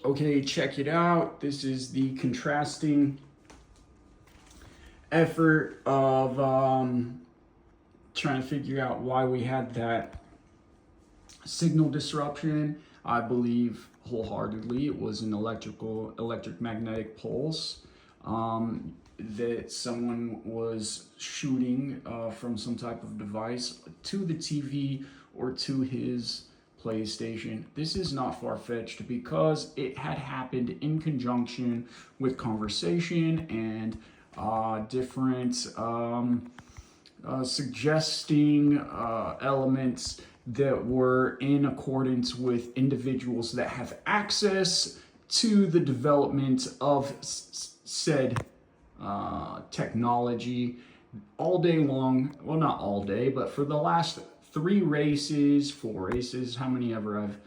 Okay, check it out. This is the contrasting effort of trying to figure out why we had that signal disruption. I believe wholeheartedly it was an electric magnetic pulse that someone was shooting from some type of device to the TV or to his PlayStation. This is not far-fetched because it had happened in conjunction with conversation and different suggesting elements that were in accordance with individuals that have access to the development of said technology all day long. Well, not all day, but for the last 4 races, how many ever I've,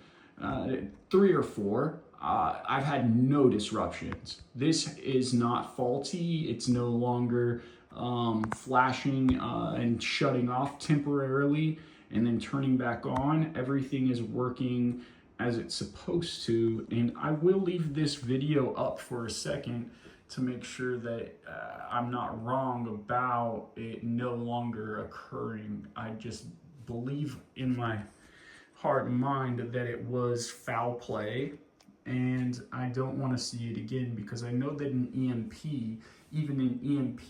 3 or 4, I've had no disruptions. This is not faulty. It's no longer flashing and shutting off temporarily and then turning back on. Everything is working as it's supposed to. And I will leave this video up for a second to make sure that I'm not wrong about it no longer occurring. I just believe in my heart and mind that it was foul play, and I don't want to see it again because I know that an EMP, even an EMP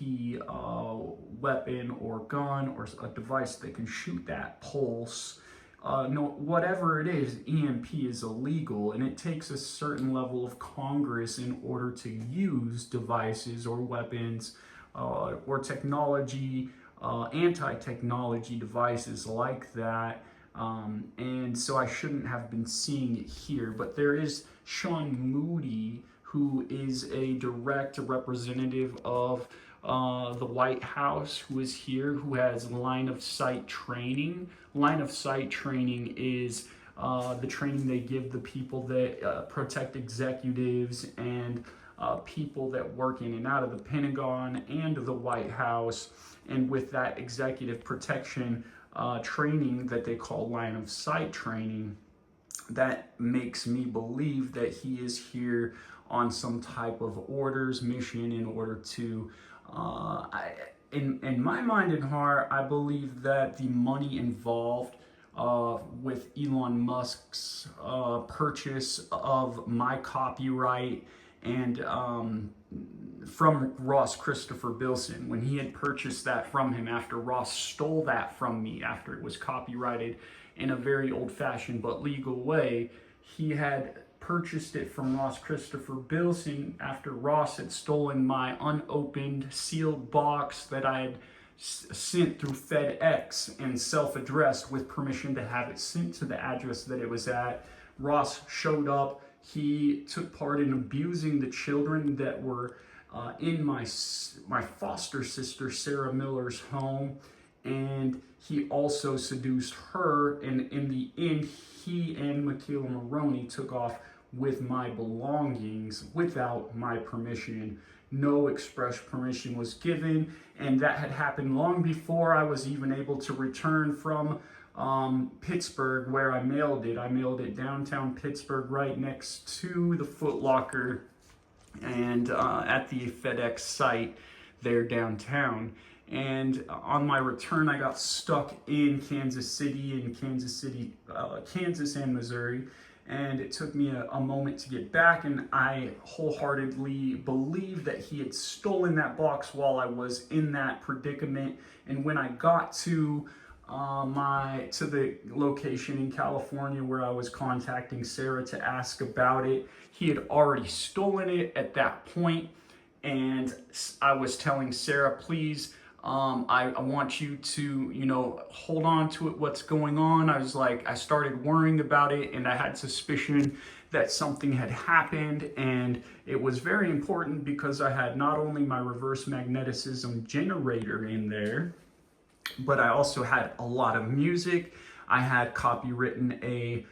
weapon or gun or a device that can shoot that pulse, no, whatever it is, EMP is illegal, and it takes a certain level of Congress in order to use devices or weapons or technology, anti-technology devices like that. And so I shouldn't have been seeing it here, but there is Sean Moody, who is a direct representative of the White House, who is here, who has line of sight training. Line of sight training is the training they give the people that protect executives and people that work in and out of the Pentagon and the White House. And with that executive protection training that they call line of sight training, that makes me believe that he is here on some type of orders mission in order to in my mind and heart, I believe that the money involved with Elon Musk's purchase of my copyright and from Ross Christopher Bilson, when he had purchased that from him after Ross stole that from me after it was copyrighted in a very old-fashioned but legal way. He had purchased it from Ross Christopher Bilson after Ross had stolen my unopened sealed box that I had sent through FedEx and self-addressed with permission to have it sent to the address that it was at. Ross showed up. He took part in abusing the children that were in my foster sister Sarah Miller's home, and he also seduced her, and in the end he and Michaela Maroney took off with my belongings without my permission. No express permission was given, and that had happened long before I was even able to return from Pittsburgh, where I mailed it. I mailed it downtown Pittsburgh, right next to the Foot Locker and at the FedEx site there downtown. And on my return, I got stuck in Kansas and Missouri. And it took me a moment to get back, and I wholeheartedly believe that he had stolen that box while I was in that predicament. And when I got to the location in California where I was contacting Sarah to ask about it, he had already stolen it at that point. And I was telling Sarah, please, I want you to, hold on to it, what's going on. I started worrying about it, and I had suspicion that something had happened. And it was very important because I had not only my reverse magnetism generator in there, but I also had a lot of music. I had copywritten a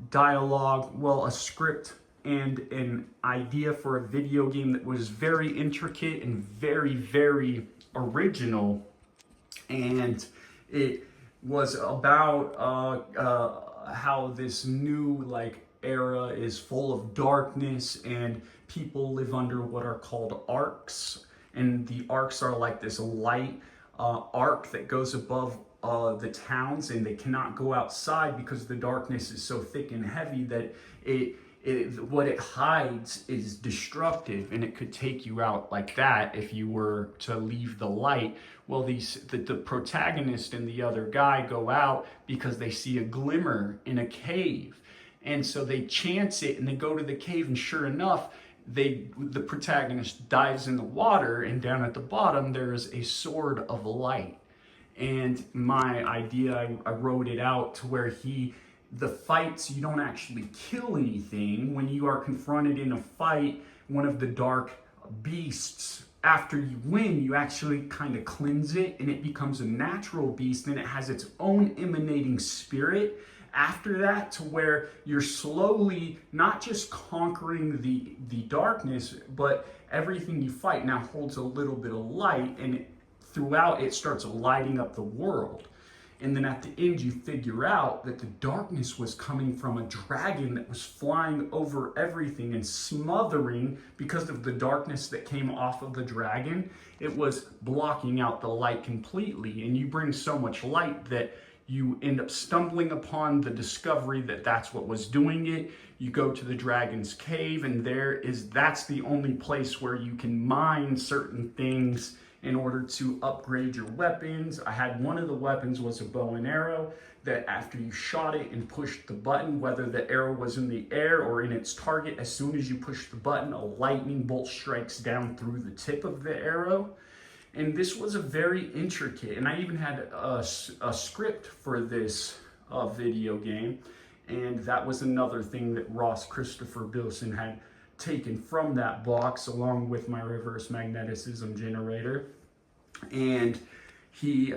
dialogue, a script and an idea for a video game that was very intricate and very, very original. And it was about how this new era is full of darkness, and people live under what are called arcs. And the arcs are like this light arc that goes above the towns, and they cannot go outside because the darkness is so thick and heavy that what it hides is destructive, and it could take you out like that if you were to leave the light. Well, the protagonist and the other guy go out because they see a glimmer in a cave, and so they chance it and they go to the cave, and sure enough, the protagonist dives in the water, and down at the bottom there's a sword of light. And my idea, I wrote it out to where the fights, you don't actually kill anything. When you are confronted in a fight, one of the dark beasts, after you win, you actually kind of cleanse it, and it becomes a natural beast, and it has its own emanating spirit after that, to where you're slowly not just conquering the darkness, but everything you fight now holds a little bit of light, and throughout it starts lighting up the world. And then at the end, you figure out that the darkness was coming from a dragon that was flying over everything and smothering, because of the darkness that came off of the dragon. It was blocking out the light completely. And you bring so much light that you end up stumbling upon the discovery that that's what was doing it. You go to the dragon's cave, and that's the only place where you can mine certain things in order to upgrade your weapons. I had one of the weapons was a bow and arrow that after you shot it and pushed the button, whether the arrow was in the air or in its target, as soon as you push the button, a lightning bolt strikes down through the tip of the arrow. And this was a very intricate, and I even had a script for this video game. And that was another thing that Ross Christopher Bilson had taken from that box, along with my reverse magneticism generator. And he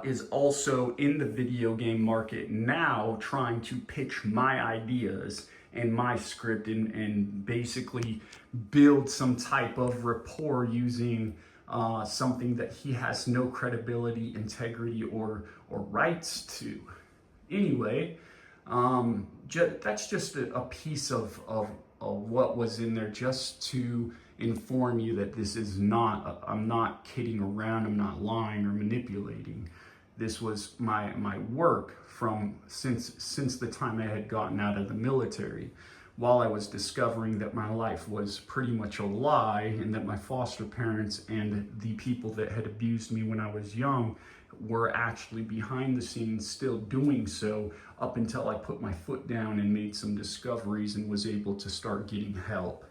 is also in the video game market now, trying to pitch my ideas and my script, and basically build some type of rapport using something that he has no credibility, integrity, or rights to. Anyway, that's just a piece of what was in there, just to inform you that this is not, I'm not kidding around, I'm not lying or manipulating. This was my work from since the time I had gotten out of the military, while I was discovering that my life was pretty much a lie, and that my foster parents and the people that had abused me when I was young were actually behind the scenes still doing so, up until I put my foot down and made some discoveries and was able to start getting help.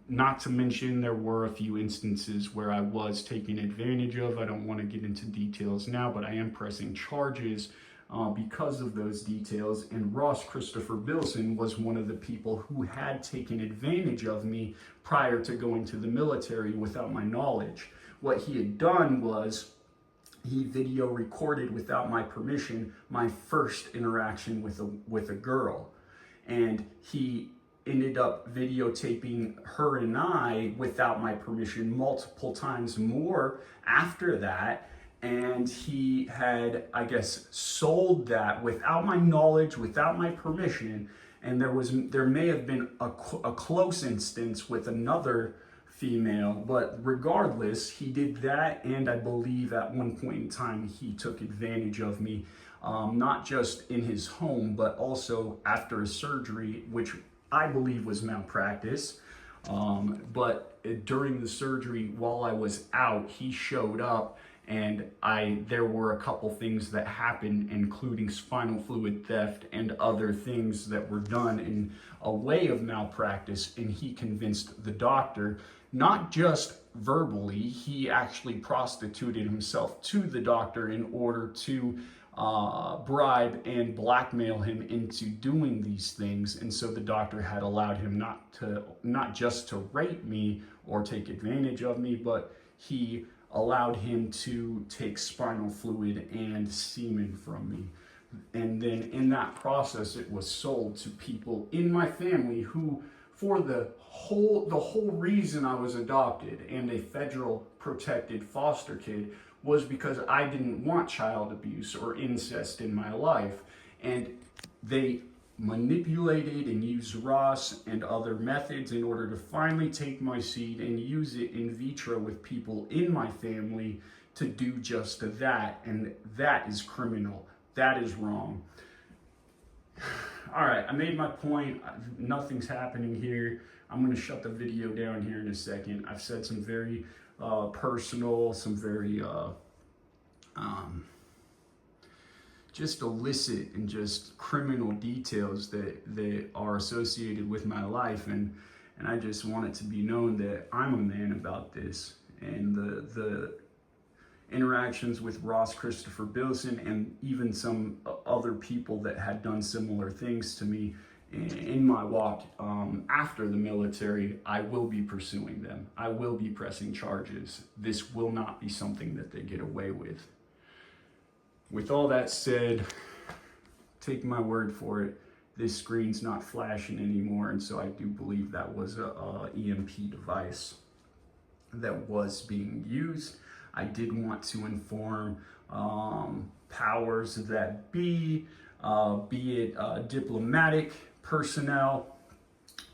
Not to mention, there were a few instances where I was taken advantage of. I don't want to get into details now, but I am pressing charges because of those details. And Ross Christopher Bilson was one of the people who had taken advantage of me prior to going to the military without my knowledge. What he had done was he video recorded without my permission my first interaction with a girl, and he ended up videotaping her and I without my permission multiple times more after that. And he had, I guess, sold that without my knowledge, without my permission. And there may have been a close instance with another female, but regardless, he did that. And I believe at one point in time, he took advantage of me, not just in his home, but also after a surgery, which I believe was malpractice. But during the surgery, while I was out, he showed up, and there were a couple things that happened, including spinal fluid theft and other things that were done in a way of malpractice. And he convinced the doctor, not just verbally, he actually prostituted himself to the doctor in order to bribe and blackmail him into doing these things. And so the doctor had allowed him not just to rape me or take advantage of me, but he allowed him to take spinal fluid and semen from me. And then in that process, it was sold to people in my family who, for the whole reason I was adopted and a federal protected foster kid, was because I didn't want child abuse or incest in my life. And they manipulated and used Ross and other methods in order to finally take my seed and use it in vitro with people in my family to do just that. And that is criminal. That is wrong. All right, I made my point. Nothing's happening here. I'm going to shut the video down here in a second. I've said some very personal, some very just illicit and just criminal details that are associated with my life, and I just want it to be known that I'm a man about this. And the interactions with Ross Christopher Bilson and even some other people that had done similar things to me in my walk after the military, I will be pursuing them. I will be pressing charges. This will not be something that they get away with. With all that said, take my word for it, this screen's not flashing anymore, and so I do believe that was a EMP device that was being used. I did want to inform powers that be it diplomatic personnel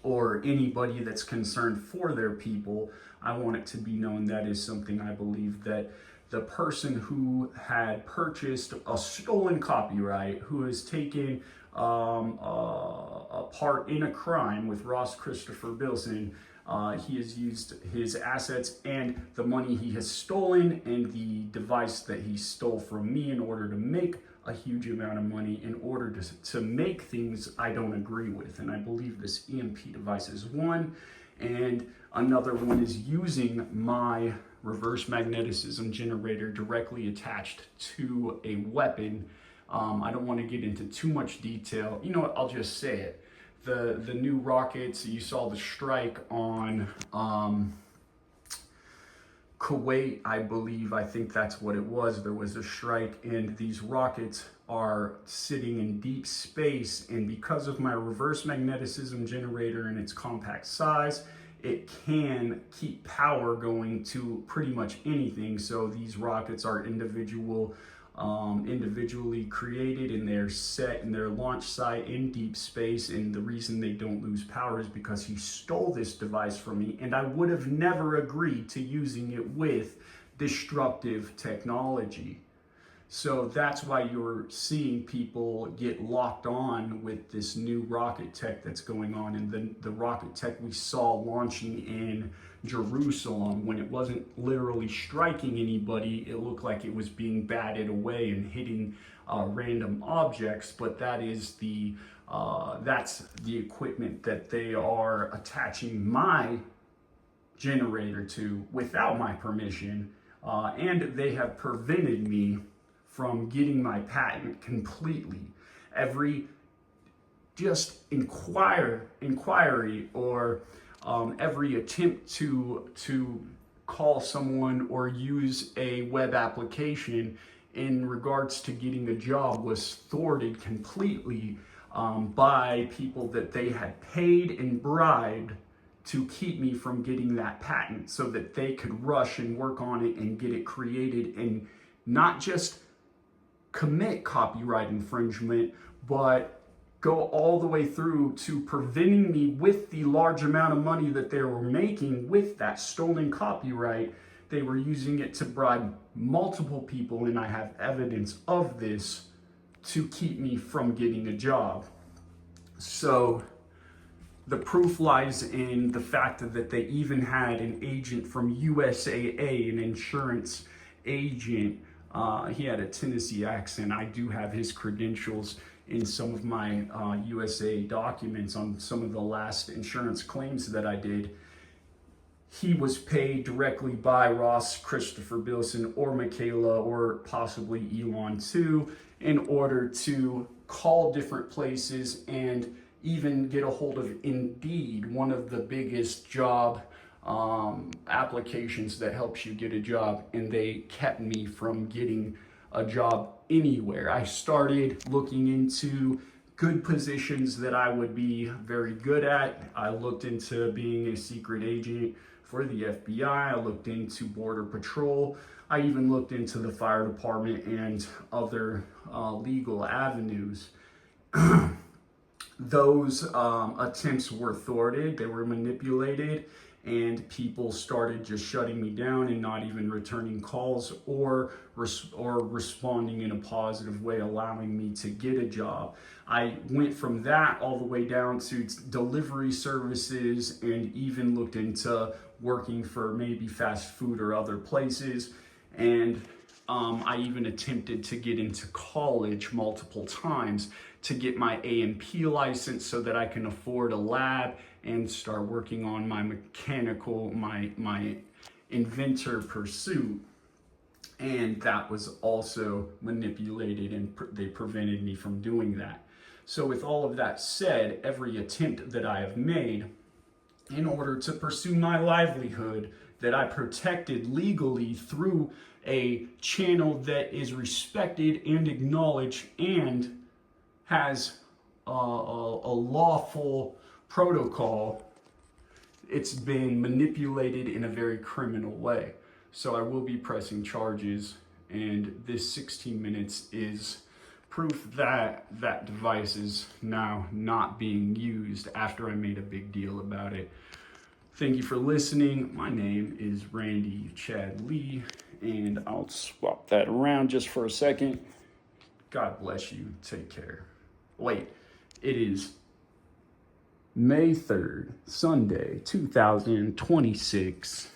or anybody that's concerned for their people. I want it to be known that is something I believe that the person who had purchased a stolen copyright, who has taken a part in a crime with Ross Christopher Bilson, he has used his assets and the money he has stolen and the device that he stole from me in order to make a huge amount of money, in order to make things I don't agree with. And I believe this EMP device is one, and another one is using my reverse magnetism generator directly attached to a weapon. I don't want to get into too much detail. You know what, I'll just say it. The new rockets, you saw the strike on Kuwait, I believe. I think that's what it was. There was a strike, and these rockets are sitting in deep space, and because of my reverse magnetism generator and its compact size, it can keep power going to pretty much anything. So these rockets are individually created, and they're set in their launch site in deep space. And the reason they don't lose power is because he stole this device from me, and I would have never agreed to using it with destructive technology. So that's why you're seeing people get locked on with this new rocket tech that's going on. And the rocket tech we saw launching in Jerusalem, when it wasn't literally striking anybody, it looked like it was being batted away and hitting random objects. But that is that's the equipment that they are attaching my generator to without my permission, and they have prevented me from getting my patent completely. Every just inquiry or every attempt to call someone or use a web application in regards to getting a job was thwarted completely by people that they had paid and bribed to keep me from getting that patent, so that they could rush and work on it and get it created and not just commit copyright infringement, but go all the way through to preventing me with the large amount of money that they were making with that stolen copyright. They were using it to bribe multiple people, and I have evidence of this, to keep me from getting a job. So the proof lies in the fact that they even had an agent from USAA, an insurance agent. He had a Tennessee accent. I do have his credentials in some of my USA documents on some of the last insurance claims that I did. He was paid directly by Ross Christopher Bilson or Michaela, or possibly Elon too, in order to call different places and even get a hold of Indeed, one of the biggest job applications that helps you get a job, and they kept me from getting a job anywhere. I started looking into good positions that I would be very good at. I looked into being a secret agent for the FBI. I looked into Border Patrol. I even looked into the fire department and other legal avenues. those attempts were thwarted, they were manipulated, and people started just shutting me down and not even returning calls or responding in a positive way, allowing me to get a job. I went from that all the way down to delivery services, and even looked into working for maybe fast food or other places. And I even attempted to get into college multiple times to get my EMP license so that I can afford a lab and start working on my my inventor pursuit. And that was also manipulated, and they prevented me from doing that. So with all of that said, every attempt that I have made in order to pursue my livelihood, that I protected legally through a channel that is respected and acknowledged and has a lawful protocol, it's been manipulated in a very criminal way. So I will be pressing charges, and this 16 minutes is proof that that device is now not being used after I made a big deal about it. Thank you for listening. My name is Randy Chad Lee, and I'll swap that around just for a second. God bless you. Take care. Wait, it is May 3rd, Sunday, 2026.